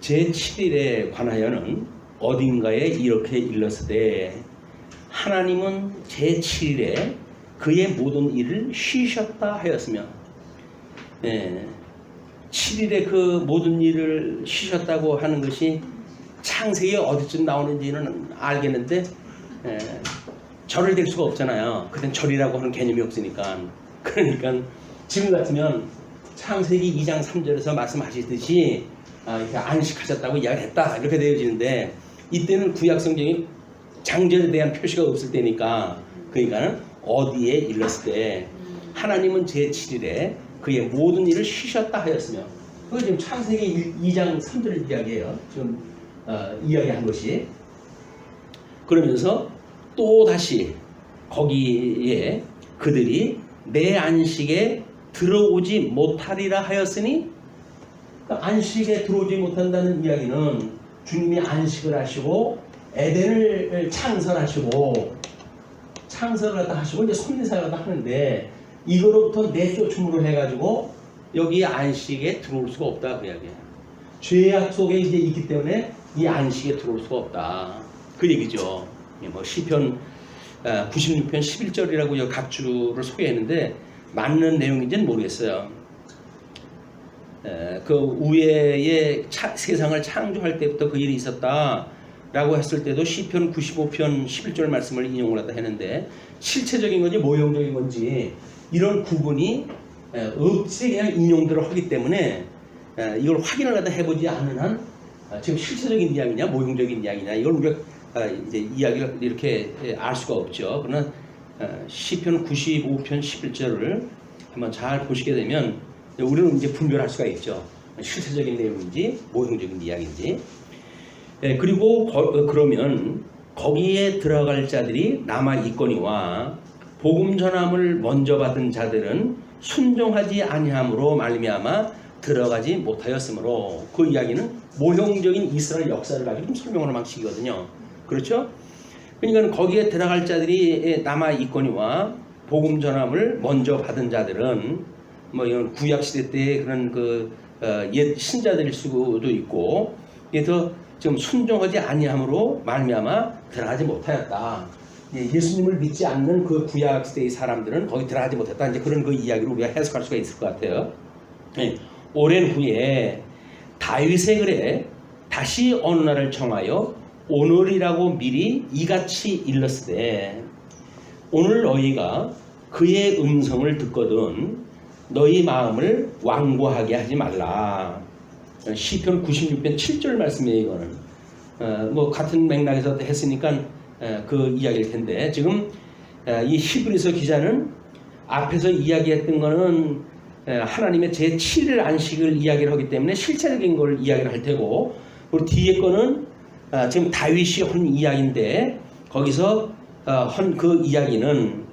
제7일에 관하여는 어딘가에 이렇게 일렀으되 하나님은 제7일에 그의 모든 일을 쉬셨다 하였으며 7일에 그 모든 일을 쉬셨다고 하는 것이 창세기 어디쯤 나오는지는 알겠는데 절을 댈 수가 없잖아요. 그땐 절이라고 하는 개념이 없으니까. 그러니까 지금 같으면 창세기 2장 3절에서 말씀하시듯이 이렇게 안식하셨다고 이야기했다 이렇게 되어지는데 이때는 구약 성경이 장절에 대한 표시가 없을 때니까 그러니까는 어디에 일렀을 때 하나님은 제7일에 그의 모든 일을 쉬셨다 하였으며 그거 지금 창세기 2장 3절 이야기예요. 지금 이야기한 것이. 그러면서 또 다시 거기에 그들이 내 안식에 들어오지 못하리라 하였으니 그러니까 안식에 들어오지 못한다는 이야기는 주님이 안식을 하시고 에덴을 창설하시고 창설을 갖다 하시고 이제 섭리사를 갖다 하는데 이거로부터 내쫓음으로 해가지고 여기 안식에 들어올 수가 없다 그 이야기야. 죄악 속에 이제 있기 때문에 이 안식에 들어올 수가 없다 그 얘기죠. 뭐 시편 96편 11절이라고 각 주를 소개했는데 맞는 내용인지는 모르겠어요. 그 우회의 세상을 창조할 때부터 그 일이 있었다라고 했을 때도 시편 95편 11절 말씀을 인용을 하다 했는데 실체적인 건지 모형적인 건지 이런 구분이 없이 그냥 인용들을 하기 때문에 이걸 확인을 하다 해보지 않는 한 지금 실체적인 이야기냐 모형적인 이야기냐 이걸 우리가 이제 이야기를 이렇게 알 수가 없죠. 그러나 시편 95편 11절을 한번 잘 보시게 되면 우리는 이제 분별할 수가 있죠. 실체적인 내용인지 모형적인 이야기인지. 그리고 그러면 거기에 들어갈 자들이 남아 있거니와 복음 전함을 먼저 받은 자들은 순종하지 아니함으로 말미암아 들어가지 못하였으므로 그 이야기는 모형적인 이스라엘 역사를 가지고 좀 설명하는 방식이거든요. 그렇죠? 그러니까 거기에 들어갈 자들이 남아 있거니와 복음 전함을 먼저 받은 자들은 뭐 이런 구약 시대 때 그런 옛 신자들일 수도 있고 그래서 좀 순종하지 아니함으로 말미암아 들어가지 못하였다. 예수님을 믿지 않는 그 구약 시대의 사람들은 거기 들어가지 못했다. 이제 그런 그 이야기를 우리가 해석할 수가 있을 것 같아요. 오랜 후에 다윗의 글에 다시 어느 날을 정하여 오늘이라고 미리 이같이 일렀으되 오늘 너희가 그의 음성을 듣거든 너희 마음을 완고하게 하지 말라. 시편 96편 7절 말씀이에요. 이거는 뭐 같은 맥락에서 했으니까 그 이야기일 텐데 지금 이 히브리서 기자는 앞에서 이야기했던 거는 하나님의 제7일 안식을 이야기를 하기 때문에 실체적인 걸 이야기를 할 테고 그리고 뒤에 거는 지금 다윗이 한 이야기인데 거기서 한 그 이야기는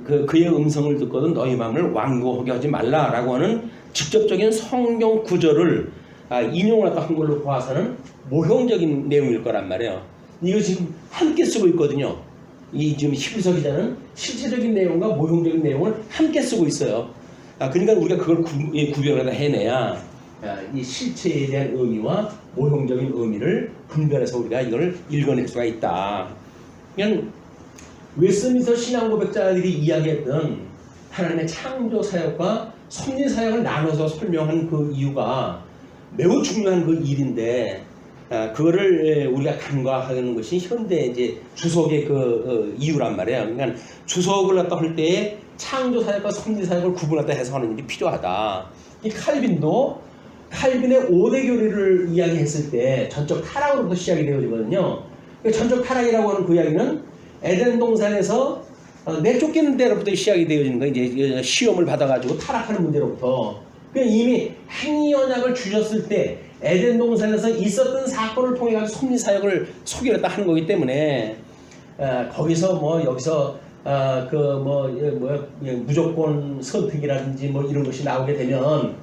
그의 음성을 듣거든 너희 마음을 완고하게 하지 말라라고 하는 직접적인 성경 구절을 인용을 한 걸로 봐서는 모형적인 내용일 거란 말이에요. 이거 지금 함께 쓰고 있거든요. 이 지금 히브리서 기자는 실체적인 내용과 모형적인 내용을 함께 쓰고 있어요. 그러니까 우리가 그걸 구별해서 해내야 이 실체에 대한 의미와 모형적인 의미를 분별해서 우리가 이걸 읽어낼 수가 있다. 그냥 웨스민스터 신앙 고백자들이 이야기했던 하나님의 창조 사역과 섭리 사역을 나눠서 설명한 그 이유가 매우 중요한 그 일인데 그거를 우리가 간과하는 것이 현대 이제 주석의 그 이유란 말이에요. 그러니까 주석을 갖다 할 때에 창조 사역과 섭리 사역을 구분하다 해석하는 일이 필요하다. 이 칼빈도 칼빈의 5대 교리를 이야기했을 때 전적 타락으로부터 시작이 되어지거든요. 전적 타락이라고 하는 그 이야기는 에덴 동산에서 내쫓기는 데로부터 시작이 되어지는 거예요. 이제 시험을 받아가지고 타락하는 문제로부터. 이미 행위 언약을 주셨을 때 에덴 동산에서 있었던 사건을 통해 가지고 섭리 사역을 소개했다 하는 거기 때문에 거기서 뭐 여기서 무조건 선택이라든지 뭐 이런 것이 나오게 되면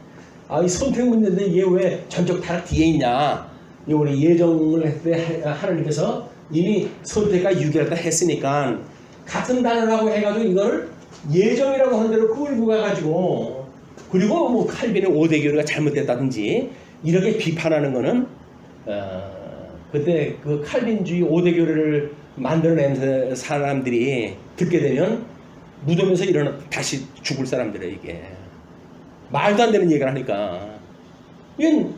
이 선택 문제인데 이게 왜 전적 타락 뒤에 있냐? 우리 예정을 할 때 하나님께서 이미 선택과 유결을 다 했으니까 같은 단어라고 해가지고 이걸 예정이라고 하는 대로 끌고 가가지고 그리고 뭐 칼빈의 5대 교리가 잘못됐다든지 이렇게 비판하는 거는 그때 그 칼빈주의 5대 교회를 만들어낸 사람들이 듣게 되면 무덤에서 일어나 다시 죽을 사람들이에요. 이게 말도 안 되는 얘기를 하니까 이건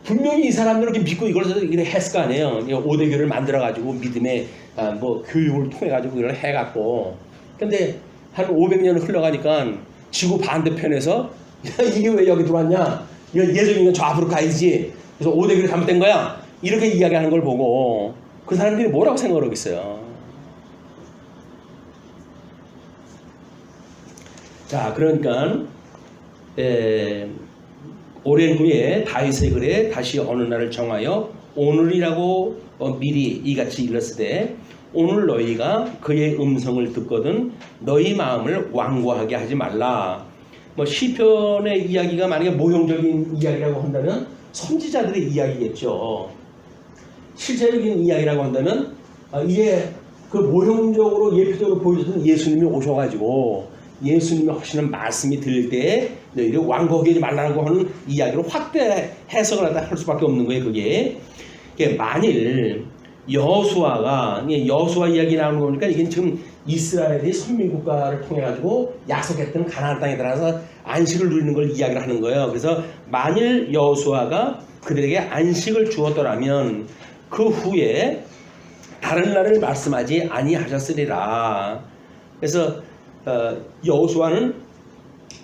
분명히 이 사람들은 이렇게 믿고 이걸 했을 거 아니에요. 5대 교회를 만들어가지고 믿음의 뭐 교육을 통해가지고 이걸 해갖고 근데 한 500년 흘러가니까 지구 반대편에서 이게 왜 여기 들어왔냐? 예정인 건 저 앞으로 가야지. 그래서 5대 교회 잘못된 거야. 이렇게 이야기하는 걸 보고 그 사람들이 뭐라고 생각을 하겠어요. 자, 그러니까 오랜 후에 다윗의 글에 다시 어느 날을 정하여 오늘이라고 미리 이같이 일렀으되 오늘 너희가 그의 음성을 듣거든 너희 마음을 완고하게 하지 말라. 뭐 시편의 이야기가 만약에 모형적인 이야기라고 한다면 선지자들의 이야기겠죠. 실제적인 이야기라고 한다면 이게 그 모형적으로 예표적으로 보여주던 예수님이 오셔가지고 예수님이 하시는 말씀이 들릴 때 너희를 완고하게 하지 말라고 하는 이야기로 확대 해석을 할 수밖에 없는 거예요. 그게 만일 여호수아 이야기 나오는 거니까 이게 지금 이스라엘이 선민국가를 통해 가지고 약속했던 가나안 땅에 들어가서 안식을 누리는 걸 이야기를 하는 거예요. 그래서 만일 여호수아가 그들에게 안식을 주었더라면 그 후에 다른 날을 말씀하지 아니하셨으리라. 그래서 여호수아는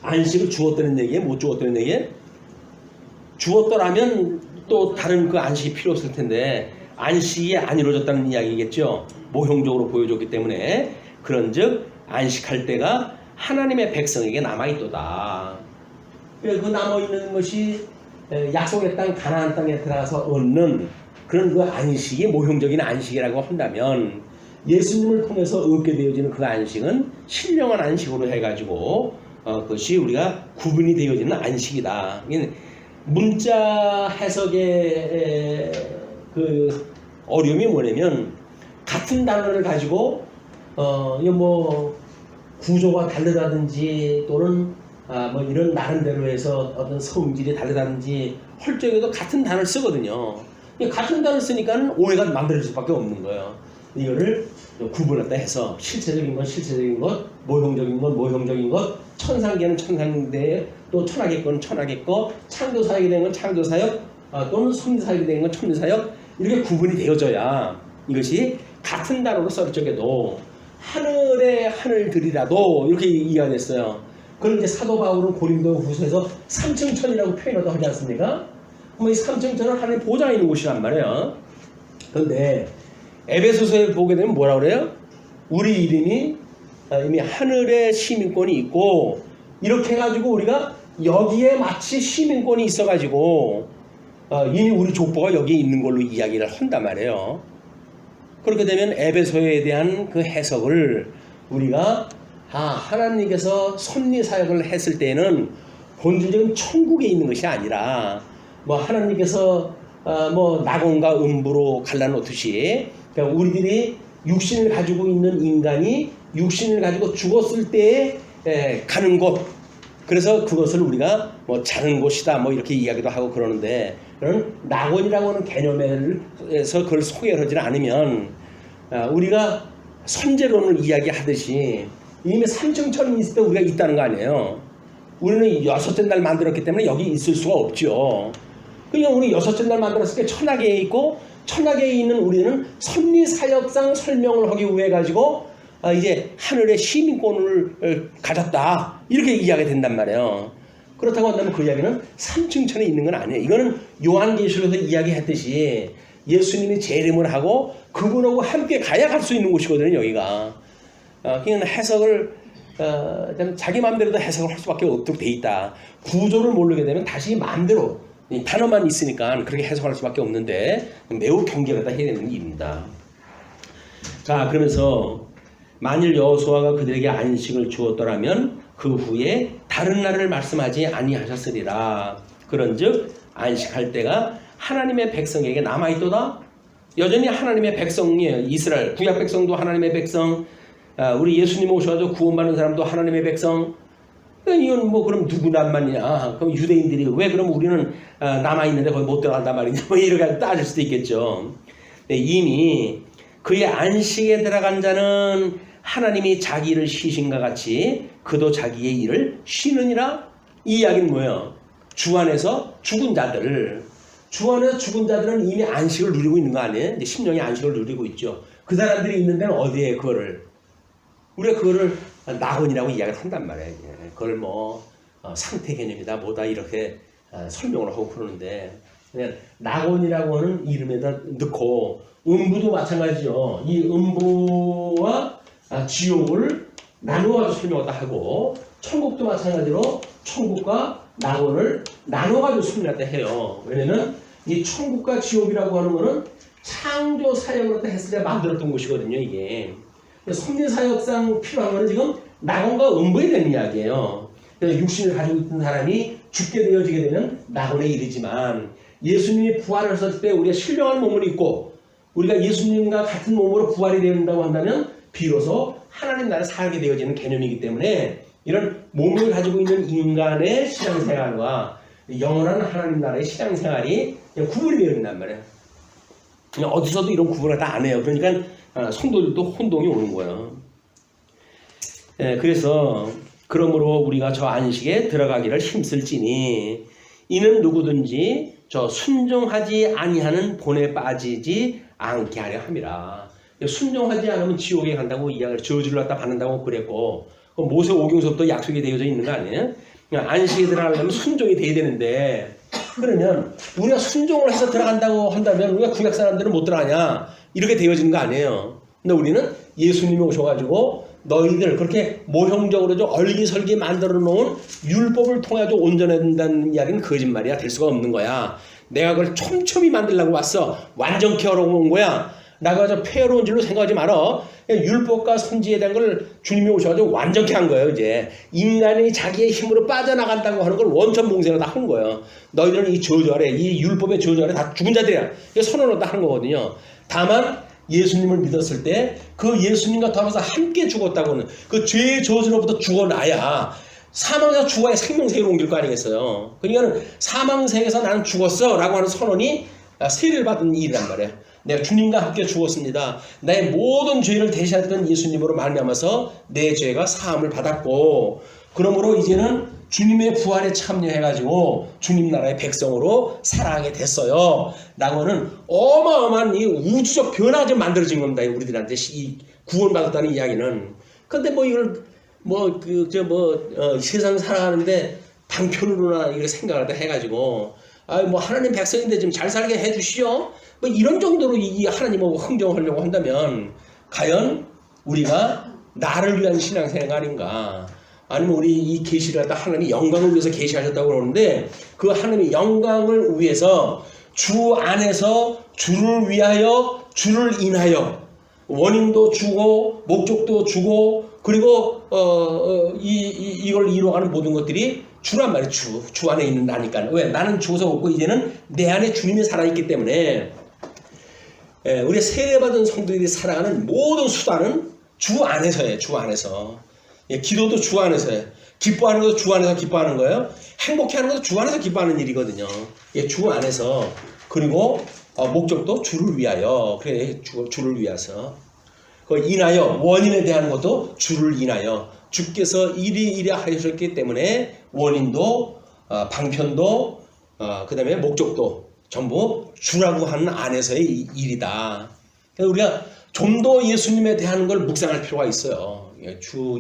안식을 주었다는 얘기에 못 주었다는 얘기에 주었더라면 또 다른 그 안식이 필요 없을 텐데 안식이 안 이루어졌다는 이야기겠죠. 모형적으로 보여줬기 때문에 그런즉 안식할 때가 하나님의 백성에게 남아있도다. 그 남아있는 것이 약속의 땅 가나안 땅에 들어가서 얻는 그런 그 안식이 모형적인 안식이라고 한다면 예수님을 통해서 얻게 되어지는 그 안식은 신령한 안식으로 해가지고 그것이 우리가 구분이 되어지는 안식이다. 문자 해석의 그 어려움이 뭐냐면 같은 단어를 가지고 뭐 구조가 다르다든지 또는 뭐 이런 나름대로 해서 어떤 성질이 다르다든지 할 적에도 같은 단어를 쓰거든요. 같은 단어를 쓰니까 오해가 만들어질 수밖에 없는 거예요. 이거를 구분했다 해서 실체적인 건 실체적인 것, 모형적인 건 모형적인 것, 천상계는 천상계, 또 천하계 건 천하계 거, 창조사역이 된 건 창조사역, 또는 섭리사역이 된 건 섭리사역 이렇게 구분이 되어져야 이것이 같은 단어로 써 적에도 하늘의 하늘들이라도 이렇게 이해가 됐어요. 그걸 이제 사도 바울은 고린도 후서에서 삼층천이라고 표현하도 하지 않습니까? 그럼 이 삼층천은 하나님의 보좌에 있는 곳이란 말이에요. 그런데 에베소서에 보게 되면 뭐라 그래요? 우리 이름이 이미 하늘에 시민권이 있고 이렇게 해가지고 우리가 여기에 마치 시민권이 있어가지고 이미 우리 족보가 여기에 있는 걸로 이야기를 한단 말이에요. 그렇게 되면 에베소에 대한 그 해석을 우리가 하나님께서 섭리사역을 했을 때는 본질적인 천국에 있는 것이 아니라 뭐 하나님께서 뭐 낙원과 음부로 갈라놓듯이 그러니까 우리들이 육신을 가지고 있는 인간이 육신을 가지고 죽었을 때에 가는 곳, 그래서 그것을 우리가 뭐 자는 곳이다 뭐 이렇게 이야기도 하고 그러는데 그런 낙원이라고 하는 개념에서 그걸 소개하지는 않으면 우리가 선제론을 이야기하듯이 이미 삼층천이 있을 때 우리가 있다는 거 아니에요. 우리는 여섯째 날 만들었기 때문에 여기 있을 수가 없죠. 그냥 우리 여섯째 날 만들었을 때 천하계에 있고 천하계에 있는 우리는 섭리사역상 설명을 하기 위해 가지고 이제 하늘의 시민권을 가졌다 이렇게 이야기가 된단 말이에요. 그렇다고 한다면 그 이야기는 삼층천에 있는 건 아니에요. 이거는 요한계시록에서 이야기했듯이 예수님이 재림을 하고 그분하고 함께 가야 갈 수 있는 곳이거든요. 여기가 그냥 해석을 자기 마음대로도 해석을 할 수밖에 없도록 돼 있다. 구조를 모르게 되면 다시 마음대로 단어만 있으니까 그렇게 해석할 수밖에 없는데 매우 경계하다 해야 되는 일입니다. 자, 그러면서 만일 여호수아가 그들에게 안식을 주었더라면 그 후에 다른 날을 말씀하지 아니하셨으리라. 그런즉 안식할 때가 하나님의 백성에게 남아있도다. 여전히 하나님의 백성이에요. 이스라엘 구약 백성도 하나님의 백성, 우리 예수님 오셔서 구원받는 사람도 하나님의 백성. 이건 뭐 그럼 누구 남만이냐? 그럼 유대인들이 왜 그럼 우리는 남아 있는데 거기 못 들어간단 말이냐? 뭐 이렇게 따질 수도 있겠죠. 근데 이미 그의 안식에 들어간 자는 하나님이 자기 일을 쉬신과 같이 그도 자기의 일을 쉬느니라. 이 이야기는 뭐예요? 주 안에서 죽은 자들은 이미 안식을 누리고 있는 거 아니에요? 이제 심령의 안식을 누리고 있죠. 그 사람들이 있는 데는 어디에 우리가 그거를 낙원이라고 이야기를 한단 말이에요. 그걸 뭐 상태 개념이다 뭐다 이렇게 설명을 하고 그러는데 그냥 낙원이라고 하는 이름에다 넣고 음부도 마찬가지죠. 이 음부와 지옥을 나누어가지고 설명하다 하고 천국도 마찬가지로 천국과 낙원을 나눠가지고 설명하다 해요. 왜냐면 이 천국과 지옥이라고 하는 거는 창조 사역으로 했을 때 만들었던 것이거든요. 이게 성리 사역상 필요한 거는 지금 낙원과 음부에 대한 이야기예요. 그래서 육신을 가지고 있는 사람이 죽게 되어지게 되면 낙원에 이르지만 예수님이 부활하셨을 때 우리가 신령한 몸을 입고 우리가 예수님과 같은 몸으로 부활이 된다고 한다면 비로소 하나님 나라에 살게 되어지는 개념이기 때문에 이런 몸을 가지고 있는 인간의 신앙생활과 영원한 하나님 나라의 신앙생활이 구분이 되어 있단 말이에요. 그냥 어디서도 이런 구분을 다 안 해요. 그러니까 성도들도 혼동이 오는 거예요. 그래서 그러므로 우리가 저 안식에 들어가기를 힘쓸지니 이는 누구든지 저 순종하지 아니하는 본에 빠지지 않게 하려 함이라. 순종하지 않으면 지옥에 간다고 이야기를 저주를 갖다 받는다고 그랬고 모세 오경서부터 약속이 되어져 있는 거 아니에요? 안식에 들어가려면 순종이 돼야 되는데 그러면 우리가 순종을 해서 들어간다고 한다면 우리가 구약 사람들은 못 들어가냐 이렇게 되어지는 거 아니에요. 근데 우리는 예수님이 오셔가지고 너희들 그렇게 모형적으로 좀 얼기설기 만들어 놓은 율법을 통해 온전해진다는 이야기는 거짓말이야. 될 수가 없는 거야. 내가 그걸 촘촘히 만들려고 왔어. 완전케 하러 온 거야. 나가 저 폐허로운 줄로 생각하지 말어. 율법과 선지에 대한 걸 주님이 오셔가지고 완전케 한 거예요. 이제 인간이 자기의 힘으로 빠져나간다고 하는 걸 원천봉쇄로 다 한 거예요. 너희들은 이 저주 아래, 이 율법의 저주 아래 다 죽은 자들이야. 선언을 다 하는 거거든요. 다만 예수님을 믿었을 때 그 예수님과 더불어서 함께 죽었다고는 그 죄의 저주로부터 죽어나야 사망에서 죽어야 생명세계로 옮길 거 아니겠어요. 그러니까 사망세계에서 나는 죽었어 라고 하는 선언이 세례를 받은 일이란 말이에요. 내가 주님과 함께 죽었습니다. 나의 모든 죄를 대신하던 예수님으로 말미암아서 내 죄가 사함을 받았고 그러므로 이제는 주님의 부활에 참여해가지고 주님 나라의 백성으로 살아가게 됐어요. 라고 하는 어마어마한 이 우주적 변화가 좀 만들어진 겁니다. 우리들한테 이 구원받았다는 이야기는. 근데 뭐 이걸 세상 살아가는데 방편으로나 이렇게 생각을 해가지고 뭐 하나님 백성인데 좀 잘 살게 해주시오. 뭐 이런 정도로 이 하나님하고 흥정하려고 한다면 과연 우리가 나를 위한 신앙생활인가? 아니면 우리 이 계시를 갖다 하나님이 영광을 위해서 계시하셨다고 그러는데 그 하나님의 영광을 위해서 주 안에서 주를 위하여 주를 인하여 원인도 주고 목적도 주고 그리고 이걸 이루어가는 모든 것들이 주란 말이에요. 주 안에 있는 나니까. 왜? 나는 죽어서 없고 이제는 내 안에 주님이 살아있기 때문에 우리 세례받은 성도들이 살아가는 모든 수단은 주 안에서예요. 주 안에서. 기도도 주 안에서예요. 기뻐하는 것도 주 안에서 기뻐하는 거예요. 행복해하는 것도 주 안에서 기뻐하는 일이거든요. 주 안에서. 그리고 목적도 주를 위하여. 그래, 주를 위해서. 그 인하여 원인에 대한 것도 주를 인하여. 주께서 이리 하셨기 때문에 원인도 방편도 그 다음에 목적도 전부 주라고 하는 안에서의 일이다. 그래서 우리가 좀 더 예수님에 대한 걸 묵상할 필요가 있어요.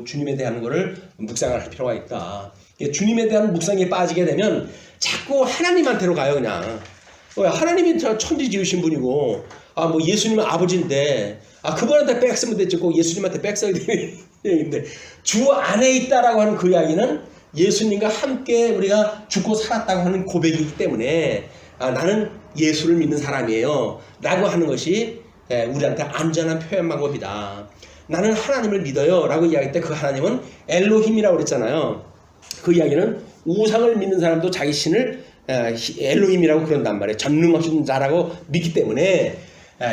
주님에 대한 거를 묵상할 필요가 있다. 주님에 대한 묵상에 빠지게 되면 자꾸 하나님한테로 가요. 그냥 하나님이 천지 지으신 분이고 뭐 예수님은 아버지인데 그분한테 뺏으면 됐지 꼭 예수님한테 뺏어야 되는데 주 안에 있다라고 하는 그 이야기는 예수님과 함께 우리가 죽고 살았다고 하는 고백이기 때문에 나는 예수를 믿는 사람이에요 라고 하는 것이 우리한테 안전한 표현 방법이다. 나는 하나님을 믿어요 라고 이야기할 때 그 하나님은 엘로힘이라고 그랬잖아요. 그 이야기는 우상을 믿는 사람도 자기 신을 엘로힘이라고 그런단 말이에요. 전능하신 자라고 믿기 때문에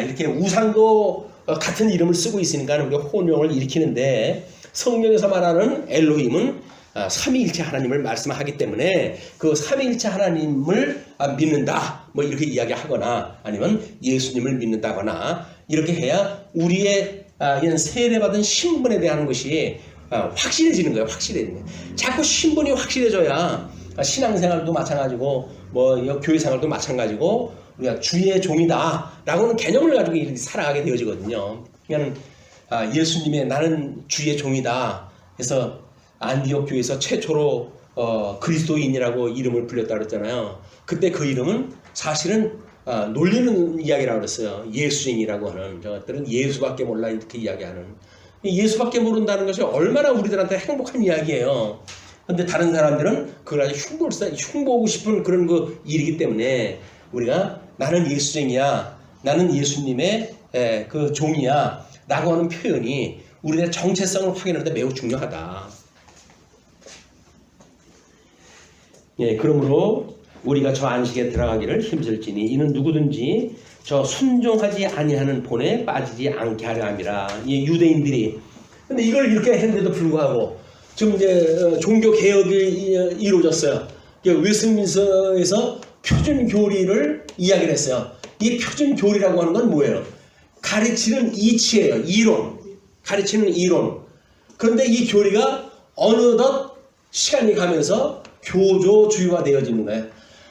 이렇게 우상도 같은 이름을 쓰고 있으니까 우리가 혼용을 일으키는데 성경에서 말하는 엘로힘은 삼위일체 하나님을 말씀하기 때문에 그 삼위일체 하나님을 믿는다 뭐 이렇게 이야기하거나 아니면 예수님을 믿는다거나 이렇게 해야 우리의 이런 세례받은 신분에 대한 것이 확실해지는 거예요. 확실해지는 거예요. 자꾸 신분이 확실해져야 신앙생활도 마찬가지고 뭐 교회생활도 마찬가지고 우리가 주의 종이다라고는 개념을 가지고 이렇게 살아가게 되어지거든요. 그러니까 예수님의 나는 주의 종이다 해서 안디옥 교회에서 최초로 그리스도인이라고 이름을 불렸다 그랬잖아요. 그때 그 이름은 사실은 놀리는 이야기라고 그랬어요. 예수쟁이라고 하는 저것들은 예수밖에 몰라 이렇게 이야기하는 예수밖에 모른다는 것이 얼마나 우리들한테 행복한 이야기예요. 근데 다른 사람들은 그걸 아주 흉보고 싶은 그런 그 일이기 때문에 우리가 나는 예수쟁이야, 나는 예수님의 그 종이야 라고 하는 표현이 우리의 정체성을 확인하는 데 매우 중요하다. 예, 그러므로 우리가 저 안식에 들어가기를 힘쓸지니 이는 누구든지 저 순종하지 아니하는 본에 빠지지 않게 하려 함이라. 이 유대인들이 근데 이걸 이렇게 했는데도 불구하고 지금 이제 종교 개혁이 이루어졌어요. 웨스트민스터에서 표준 교리를 이야기를 했어요. 이 표준 교리라고 하는 건 뭐예요? 가르치는 이치예요. 이론. 가르치는 이론. 그런데 이 교리가 어느덧 시간이 가면서 교조주의화 되어지는 거예요.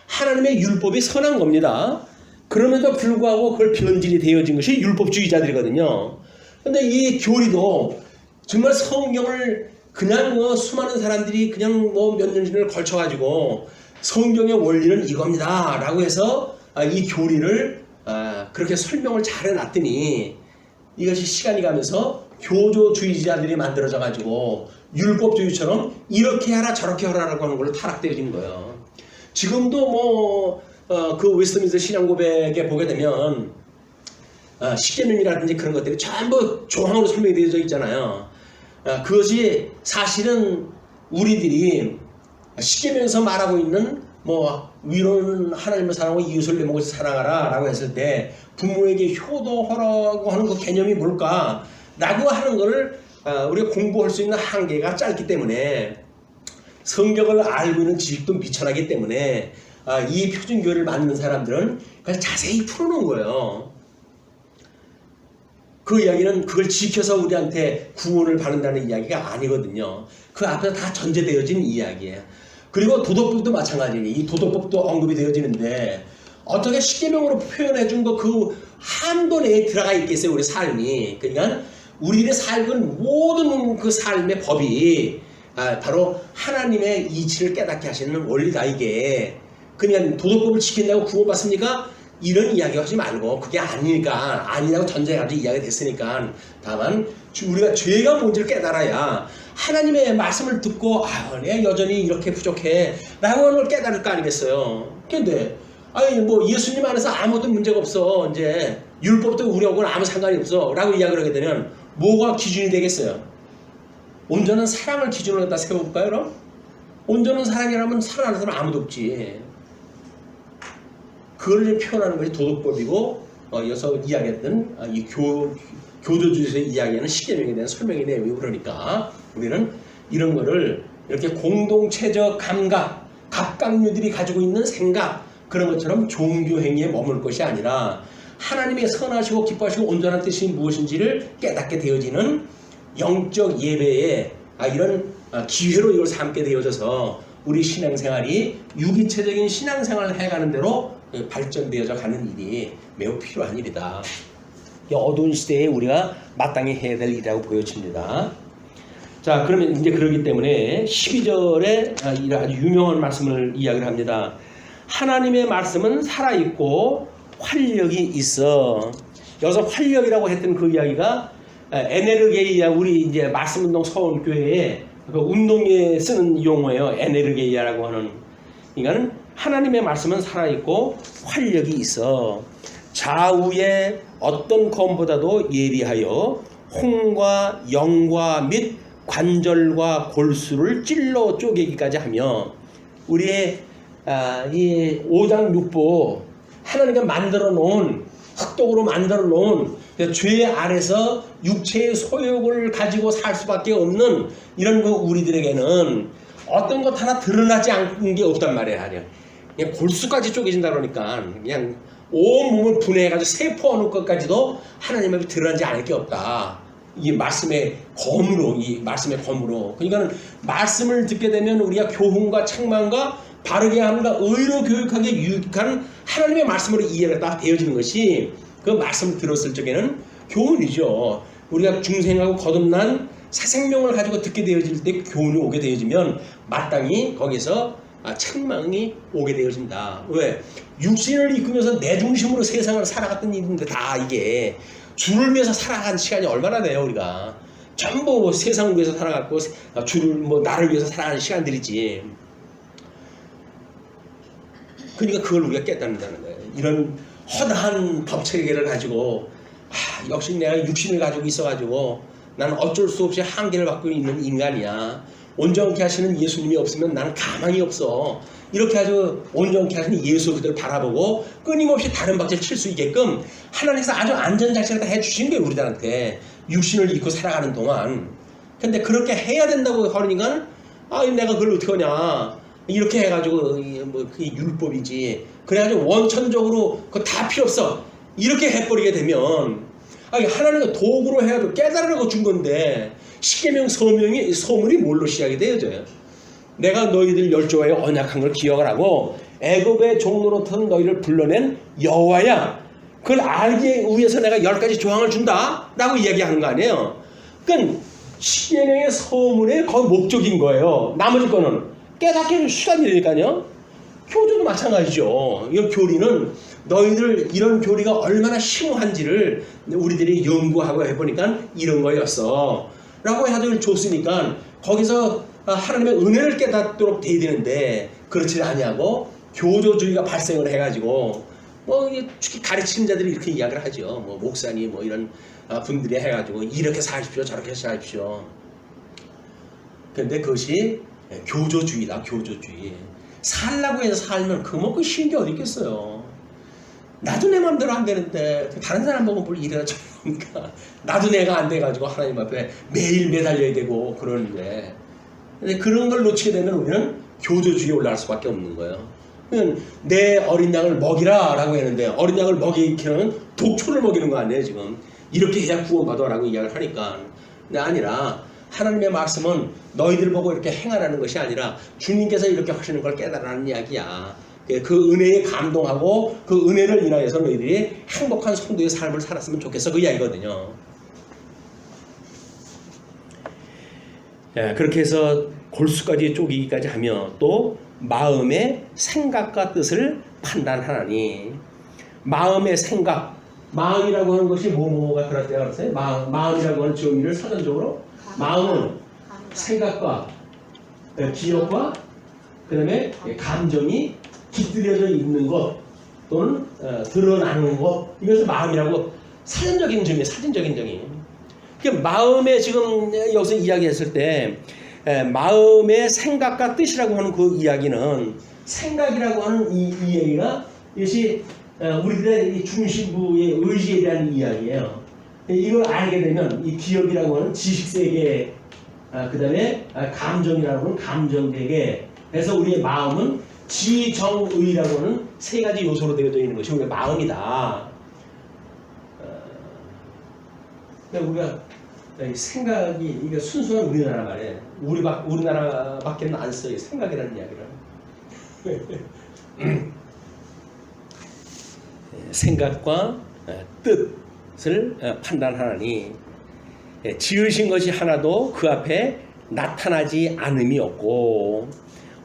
하나님의 율법이 선한 겁니다. 그럼에도 불구하고 그걸 변질이 되어진 것이 율법주의자들이거든요. 그런데 이 교리도 정말 성경을 그냥 수많은 사람들이 그냥 몇 년을 걸쳐가지고 성경의 원리는 이겁니다 라고 해서 이 교리를 그렇게 설명을 잘 해놨더니 이것이 시간이 가면서 교조주의자들이 만들어져 가지고 율법주의처럼 이렇게 하라 저렇게 하라라고 하는 걸로 타락되어진 거예요. 지금도 그 웨스트민스터 신앙고백에 보게 되면 십계명이라든지 그런 것들이 전부 조항으로 설명이 되어져 있잖아요. 그것이 사실은 우리들이 십계명에서 말하고 있는 위로는 하나님을 사랑하고 이웃을 내 몸같이 사랑하라 라고 했을 때 부모에게 효도하라고 하는 그 개념이 뭘까 라고 하는 것을 우리가 공부할 수 있는 한계가 짧기 때문에 성경을 알고 있는 지식도 미천하기 때문에 이 표준교회를 만드는 사람들은 그냥 자세히 풀어놓은 거예요. 그 이야기는 그걸 지켜서 우리한테 구원을 받는다는 이야기가 아니거든요. 그 앞에서 다 전제되어진 이야기예요. 그리고 도덕법도 마찬가지예요. 이 도덕법도 언급이 되어지는데 어떻게 십계명으로 표현해 준 거 그 한도 내에 들어가 있겠어요, 우리 삶이. 그러니까 우리의 삶은 모든 그 삶의 법이 바로 하나님의 이치를 깨닫게 하시는 원리다 이게. 그러니까 도덕법을 지킨다고 구원받습니까? 이런 이야기 하지 말고 그게 아니니까 아니라고 전제해가지고 이야기가 됐으니까 다만 우리가 죄가 뭔지를 깨달아야 하나님의 말씀을 듣고 내가 여전히 이렇게 부족해 라고 하는 걸 깨달을 거 아니겠어요. 근데 예수님 안에서 아무것도 문제가 없어 이제 율법도 우리하고는 아무 상관이 없어 라고 이야기를 하게 되면 뭐가 기준이 되겠어요? 온전한 사랑을 기준으로 갖다 세워볼까요 그럼? 온전한 사랑이라면 사랑하는 사람 아무도 없지. 그걸 표현하는 것이 도덕법이고 여기서 이야기했던 이 교조주의에서 이야기하는 십계명에 대한 설명의 내용이 그러니까 우리는 이런 거를 이렇게 공동체적 감각, 갑각류들이 가지고 있는 생각 그런 것처럼 종교행위에 머물 것이 아니라 하나님의 선하시고 기뻐하시고 온전한 뜻이 무엇인지를 깨닫게 되어지는 영적 예배에 이런 기회로 이걸 삼게 되어져서 우리 신앙생활이 유기체적인 신앙생활을 해가는 대로 발전되어져 가는 일이 매우 필요한 일이다. 어두운 시대에 우리가 마땅히 해야 될 일이라고 보여집니다. 자, 그러면 이제 그러기 때문에 12절에 아주 유명한 말씀을 이야기를 합니다. 하나님의 말씀은 살아있고 활력이 있어. 여기서 활력이라고 했던 그 이야기가 에네르게이아 우리 이제 말씀운동 서원교회에 그 운동에 쓰는 용어예요. 에네르게이아라고 하는. 그러니까 하나님의 말씀은 살아있고 활력이 있어. 좌우의 어떤 검보다도 예리하여 홍과 영과 및 관절과 골수를 찔러 쪼개기까지 하며 우리의 이 5장 6부 하나님가 만들어 놓은 흑독으로 만들어 놓은 죄 아래서 육체의 소욕을 가지고 살 수밖에 없는 이런 그 우리들에게는 어떤 것 하나 드러나지 않는 게 없단 말이야. 그냥 골수까지 쪼개진다 그러니까 그냥 온 몸을 분해해가지고 세포 어느 것까지도 하나님 앞에 드러나지 않을 게 없다. 이 말씀의 검으로, 이 말씀의 검으로. 그러니까는 말씀을 듣게 되면 우리가 교훈과 책망과 바르게 함과 의로 교육하게 유익한 하나님의 말씀으로 이해가 딱 되어지는 것이 그 말씀을 들었을 적에는 교훈이죠. 우리가 중생하고 거듭난 새 생명을 가지고 듣게 되어질 때 교훈이 오게 되어지면 마땅히 거기서 책망이 오게 되어진다. 왜? 육신을 이끌면서 내 중심으로 세상을 살아갔던 일인데 다 이게 주를 위해서 살아간 시간이 얼마나 돼요, 우리가. 전부 세상을 위해서 살아갔고, 주를, 나를 위해서 살아가는 시간들이지. 그러니까 그걸 우리가 깨닫는다는 거예요. 이런 허다한 법체계를 가지고, 역시 내가 육신을 가지고 있어가지고, 나는 어쩔 수 없이 한계를 받고 있는 인간이야. 온전케 하시는 예수님이 없으면 나는 가망이 없어. 이렇게 아주 온전케 하시는 예수 그대로 바라보고 끊임없이 다른 박자를 칠 수 있게끔 하나님께서 아주 안전장치를 다 해주신 거예요, 우리들한테. 육신을 입고 살아가는 동안. 근데 그렇게 해야 된다고 하니까 내가 그걸 어떻게 하냐. 이렇게 해가지고 그게 율법이지. 그래가지고 원천적으로 그거 다 필요 없어. 이렇게 해버리게 되면 하나님은 도구로 해야도 깨달으라고 준 건데 십계명 서문이 뭘로 시작이 되어져요? 내가 너희들 열조와의 언약한 걸 기억을 하고 애굽의 종노릇한 너희를 불러낸 여호와야. 그걸 알기 위해서 내가 10가지 조항을 준다 라고 이야기하는 거 아니에요. 그러니까 십계명의 서문의 거의 목적인 거예요. 나머지 거는 깨닫게 해줄 시간이니까요. 교조도 마찬가지죠. 이 교리는 너희들 이런 교리가 얼마나 심오한지를 우리들이 연구하고 해보니까 이런 거였어 라고 해가지고 줬으니까 거기서 하나님의 은혜를 깨닫도록 돼야 되는데 그렇지 아니하고 교조주의가 발생을 해가지고 가르치는 자들이 이렇게 이야기를 하죠. 목사님 이런 분들이 해가지고 이렇게 사십시오 저렇게 사십시오. 근데 그것이 교조주의다. 교조주의. 살라고 해서 살면 그 먹고 쉬운 게 어디 있겠어요. 나도 내 마음대로 안 되는데 다른 사람 보고 뭘 이래라 저러니까 나도 내가 안 돼가지고 하나님 앞에 매일 매달려야 되고 그러는데 근데 그런 걸 놓치게 되면 우리는 교조주의에 올라갈 수밖에 없는 거예요. 내 어린 양을 먹이라 라고 했는데 어린 양을 먹이기는 독초를 먹이는 거 아니에요 지금. 이렇게 해야 구원받아 라고 이야기를 하니까. 근데 아니라 하나님의 말씀은 너희들 보고 이렇게 행하라는 것이 아니라 주님께서 이렇게 하시는 걸 깨달으라는 이야기야. 그 은혜에 감동하고 그 은혜를 인하여서 너희들이 행복한 성도의 삶을 살았으면 좋겠어. 그 이야기거든요. 그렇게 해서 골수까지 쪼개기까지 하며 또 마음의 생각과 뜻을 판단하나니 마음의 생각 마음이라고 하는 것이 뭐가 들었대요? 그랬어요? 마음이라고 하는 정의를 사전적으로 마음은 생각과 기억과 그 다음에 감정이 깃들여져 있는 것 또는 드러나는 것 이것을 마음이라고 사전적인 정의 사전적인 정의. 그러니까 마음에 지금 여기서 이야기했을 때 마음의 생각과 뜻이라고 하는 그 이야기는 생각이라고 하는 이 얘기가 이것이 우리들의 이 중심부의 의지에 대한 이야기예요. 이걸 알게 되면 이 기억이라고 하는 지식세계 그 다음에 감정이라고 하는 감정세계 그래서 우리의 마음은 지정의라고 하는 세 가지 요소로 되어져 있는 것이 우리의 마음이다. 우리가 생각이 이게 순수한 우리나라 말에 우리나라밖에는 안 써요. 생각이라는 이야기를. 생각과 뜻을 판단하나니 지으신 것이 하나도 그 앞에 나타나지 않음이 없고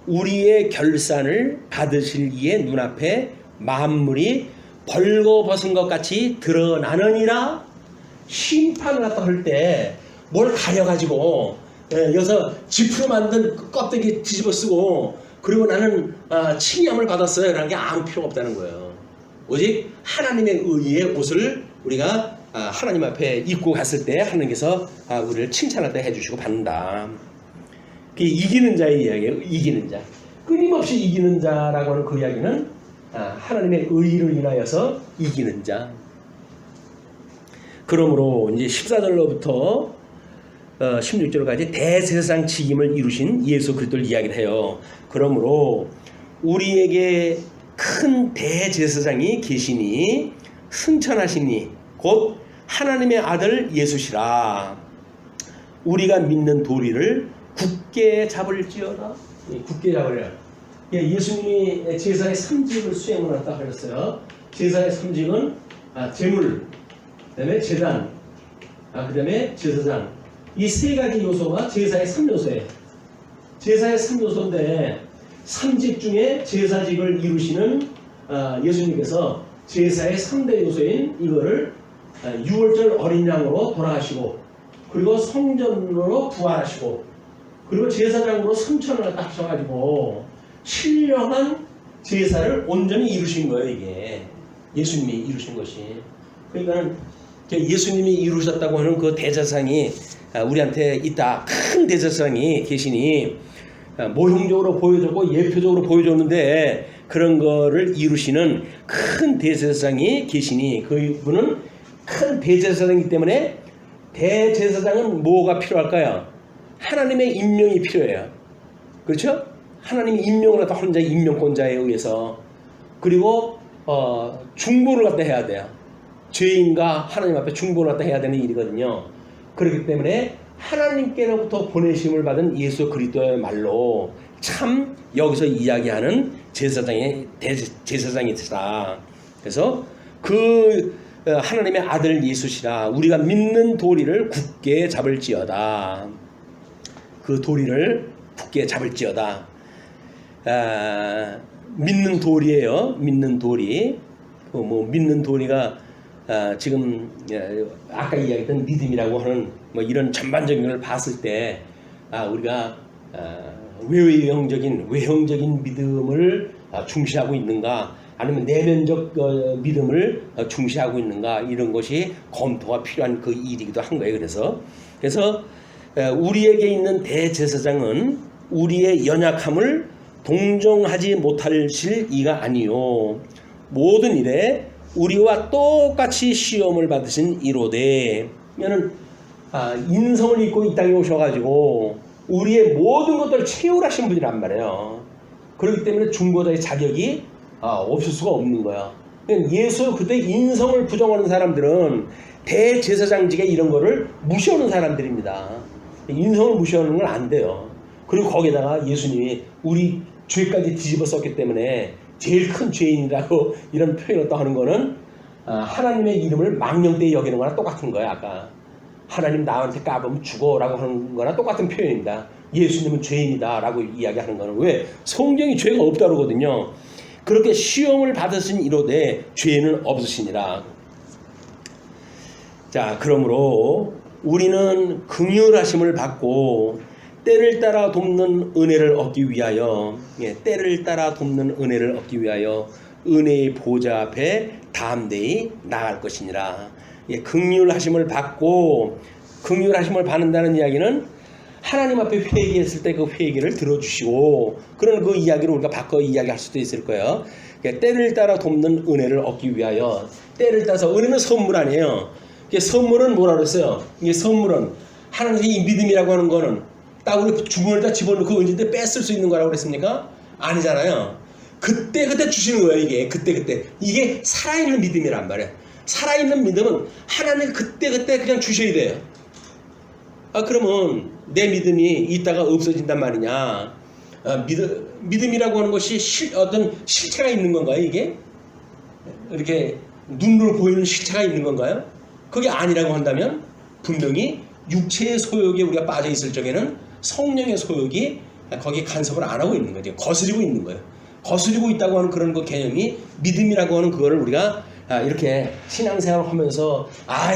우리의 결산을 받으실 이의 눈앞에 만물이 벌거벗은 것 같이 드러나느니라. 심판을 갖다 할 때 뭘 가려가지고 여기서 지프로 만든 껍데기 뒤집어 쓰고 그리고 나는 칭함을 받았어요 라는 게 아무 필요가 없다는 거예요. 오직 하나님의 의의 옷을 우리가 하나님 앞에 입고 갔을 때 하나님께서 우리를 칭찬할 때 해주시고 받는다. 그게 이기는 자의 이야기예요. 이기는 자. 끊임없이 이기는 자라고 하는 그 이야기는 하나님의 의를 인하여서 이기는 자. 그러므로 이제 14절로부터 16절까지 대제사장 직임을 이루신 예수 그리스도를 이야기를 해요. 그러므로 우리에게 큰 대제사장이 계시니 승천하시니 곧 하나님의 아들 예수시라. 우리가 믿는 도리를 굳게 잡을지어다. 굳게 잡으려. 예수님이 제사의 3직을 수행을 한다 그랬어요. 제사의 3직은 제물, 그다음에 제단, 그다음에 제사장. 이 세 가지 요소가 제사의 3요소예요. 제사의 3요소인데 3직 중에 제사직을 이루시는 예수님께서 제사의 3대 요소인 이거를 6월절 어린 양으로 돌아가시고, 그리고 성전으로 부활하시고, 그리고 제사장으로 승천을 딱 하셔가지고 신령한 제사를 온전히 이루신 거예요. 이게 예수님이 이루신 것이. 그러니까 예수님이 이루셨다고 하는 그 대제사장이 우리한테 있다. 큰 대제사장이 계시니 모형적으로 보여줬고 예표적으로 보여줬는데 그런 거를 이루시는 큰 대제사장이 계시니 그분은 큰 대제사장이기 때문에 대제사장은 뭐가 필요할까요? 하나님의 임명이 필요해요. 그렇죠? 하나님이 임명을 갖다 혼자 임명권자에 의해서. 그리고 중보를 갖다 해야 돼요. 죄인과 하나님 앞에 중보를 갖다 해야 되는 일이거든요. 그렇기 때문에 하나님께로부터 보내심을 받은 예수 그리스도의 말로 참 여기서 이야기하는 제사장이시다. 그래서 그 하나님의 아들 예수시라. 우리가 믿는 도리를 굳게 잡을지어다. 그 도리를 굳게 잡을지어다. 믿는 도리예요. 믿는 도리. 믿는 도리가 지금 아까 이야기했던 믿음이라고 하는 이런 전반적인 걸 봤을 때 우리가 외형적인 믿음을 중시하고 있는가, 아니면 내면적 믿음을 중시하고 있는가, 이런 것이 검토가 필요한 그 일이기도 한 거예요. 그래서 우리에게 있는 대제사장은 우리의 연약함을 동정하지 못하실 이가 아니요 모든 일에 우리와 똑같이 시험을 받으신 이로되. 이는 인성을 입고 이 땅에 오셔가지고 우리의 모든 것들을 채울하신 분이란 말이에요. 그렇기 때문에 중보자의 자격이 없을 수가 없는 거야. 예수 그때 인성을 부정하는 사람들은 대제사장직에 이런 거를 무시하는 사람들입니다. 인성을 무시하는 건 안 돼요. 그리고 거기다가 예수님이 우리 죄까지 뒤집어 썼기 때문에 제일 큰 죄인이라고 이런 표현을 또 하는 거는 하나님의 이름을 망령되이 여기는 거랑 똑같은 거야. 아까 하나님 나한테 까보면 죽어라고 하는 거랑 똑같은 표현입니다. 예수님은 죄인이다 라고 이야기하는 거는 왜? 성경이 죄가 없다 그러거든요. 그렇게 시험을 받으신 이로되 죄는 없으시니라. 자, 그러므로 우리는 긍휼하심을 받고 때를 따라 돕는 은혜를 얻기 위하여, 때를 따라 돕는 은혜를 얻기 위하여 은혜의 보좌 앞에 담대히 나갈 것이니라. 긍휼하심을 받고, 긍휼하심을 받는다는 이야기는 하나님 앞에 회개했을 때 그 회개를 들어주시고, 그런 그 이야기를 우리가 바꿔 이야기할 수도 있을 거예요. 때를 따라 돕는 은혜를 얻기 위하여. 때를 따라서, 은혜는 선물 아니에요. 선물은 뭐라 그랬어요? 이게 선물은 하나님의 이 믿음이라고 하는 거는 딱 우리 주머니에 다 집어넣고 언제든 뺏을 수 있는 거라고 그랬습니까? 아니잖아요. 그때 주시는 거예요. 이게 그때 이게 살아있는 믿음이란 말이에요. 살아있는 믿음은 하나님 그때 그냥 주셔야 돼요. 그러면 내 믿음이 있다가 없어진단 말이냐? 믿음이라고 하는 것이 어떤 실체가 있는 건가요? 이게 이렇게 눈으로 보이는 실체가 있는 건가요? 그게 아니라고 한다면 분명히 육체의 소욕에 우리가 빠져 있을 적에는 성령의 소욕이 거기에 간섭을 안 하고 있는 거죠. 거스리고 있는 거예요. 거스리고 있다고 하는 그런 그 개념이 믿음이라고 하는 그거를 우리가 이렇게 신앙생활을 하면서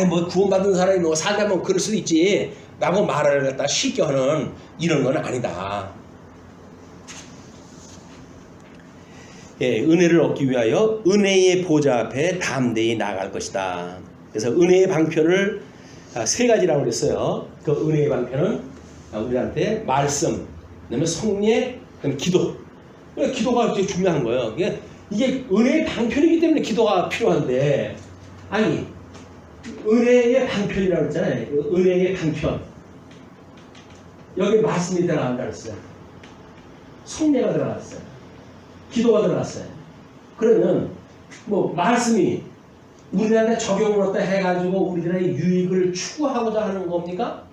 뭐 구원받은 사람이 뭐 살다 보면 그럴 수도 있지 라고 말을 갖다 쉽게 하는 이런 건 아니다. 은혜를 얻기 위하여 은혜의 보좌 앞에 담대히 나아갈 것이다. 그래서 은혜의 방편을 세 가지라고 그랬어요. 그 은혜의 방편은 우리한테 말씀, 그다음에 성례, 그다음에 기도. 기도가 되게 중요한 거예요. 이게 은혜의 방편이기 때문에 기도가 필요한데, 아니 은혜의 방편이라고 했잖아요. 은혜의 방편. 여기 말씀이 들어간다 그랬어요. 성례가 들어갔어요. 기도가 들어갔어요. 그러면 뭐 말씀이 우리한테 적용을 어떠 해가지고 우리들의 유익을 추구하고자 하는 겁니까?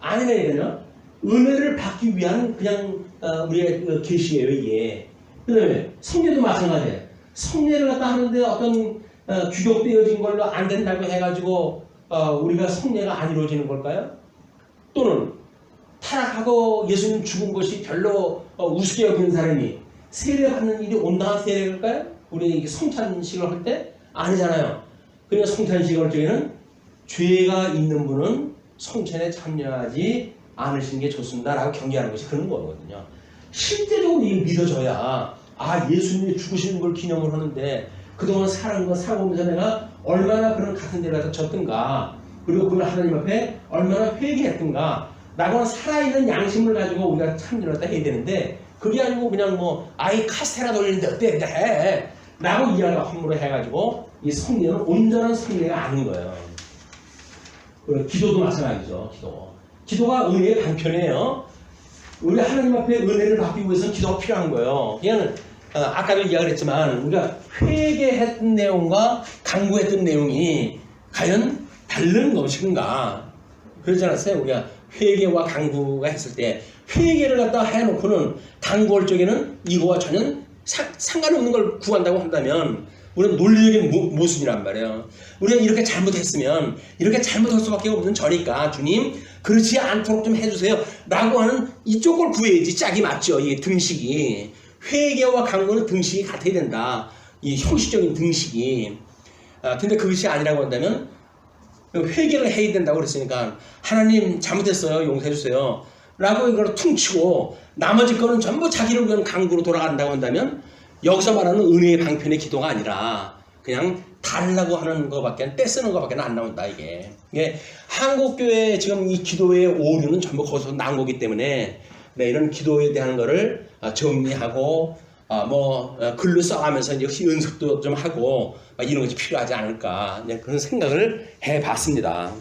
아니면 은혜를 받기 위한 그냥 우리의 그 계시예요 이게. 그다음에 성례도 마찬가지예요. 성례를 갖다 하는데 어떤 규격되어진 걸로 안 된다고 해가지고 우리가 성례가 안 이루어지는 걸까요? 또는 타락하고 예수님 죽은 것이 별로 우습게 여기는 사람이 세례받는 일이 온당한 세례일까요? 우리 성찬식을 할 때 아니잖아요. 그러니까 성찬식을 할 적에는 죄가 있는 분은 성찬에 참여하지 않으시는 게 좋습니다라고 경계하는 것이 그런 거거든요. 실제적으로 이게 믿어져야 예수님이 죽으시는 걸 기념을 하는데 그동안 살은 거 살아오면서 내가 얼마나 그런 같은 데를 가서 졌든가 그리고 그걸 하나님 앞에 얼마나 회개했든가 라고 살아있는 양심을 가지고 우리가 참여를 해야 되는데 그게 아니고 그냥 아이 카스테라 돌리는데 어때 해 라고 이야기를 함부로 해가지고 이 성례는 온전한 성례가 아닌 거예요. 그리고 기도도 마찬가지죠. 기도가 은혜의 반편이에요. 우리 하나님 앞에 은혜를 받기 위해서는 기도가 필요한 거예요. 그냥 아까도 이야기를 했지만 우리가 회개했던 내용과 강구했던 내용이 과연 다른 것인가? 그러지 않았어요? 우리가 회개와 강구가 했을 때 회개를 갖다 해놓고는 강구할 적에는 이거와 전혀 상관없는 걸 구한다고 한다면 우리는 논리적인 모순이란 말이에요. 우리가 이렇게 잘못했으면 이렇게 잘못할 수밖에 없는 저니까 주님 그렇지 않도록 좀 해주세요 라고 하는 이쪽 걸 구해야지 짝이 맞죠. 이게 등식이 회개와 강구는 등식이 같아야 된다. 이 형식적인 등식이 근데 그것이 아니라고 한다면 회개를 해야 된다고 그랬으니까 하나님 잘못했어요 용서해 주세요 라고 이걸 퉁치고 나머지 거는 전부 자기를 위한 강구로 돌아간다고 한다면 여기서 말하는 은혜의 방편의 기도가 아니라 그냥 달라고 하는 것밖에 떼쓰는 것밖에 안 나온다 이게 한국교회 지금 이 기도의 오류는 전부 거기서 나온 거기 때문에 이런 기도에 대한 거를 정리하고 글로 써가면서 역시 연습도 좀 하고 이런 것이 필요하지 않을까 그런 생각을 해봤습니다.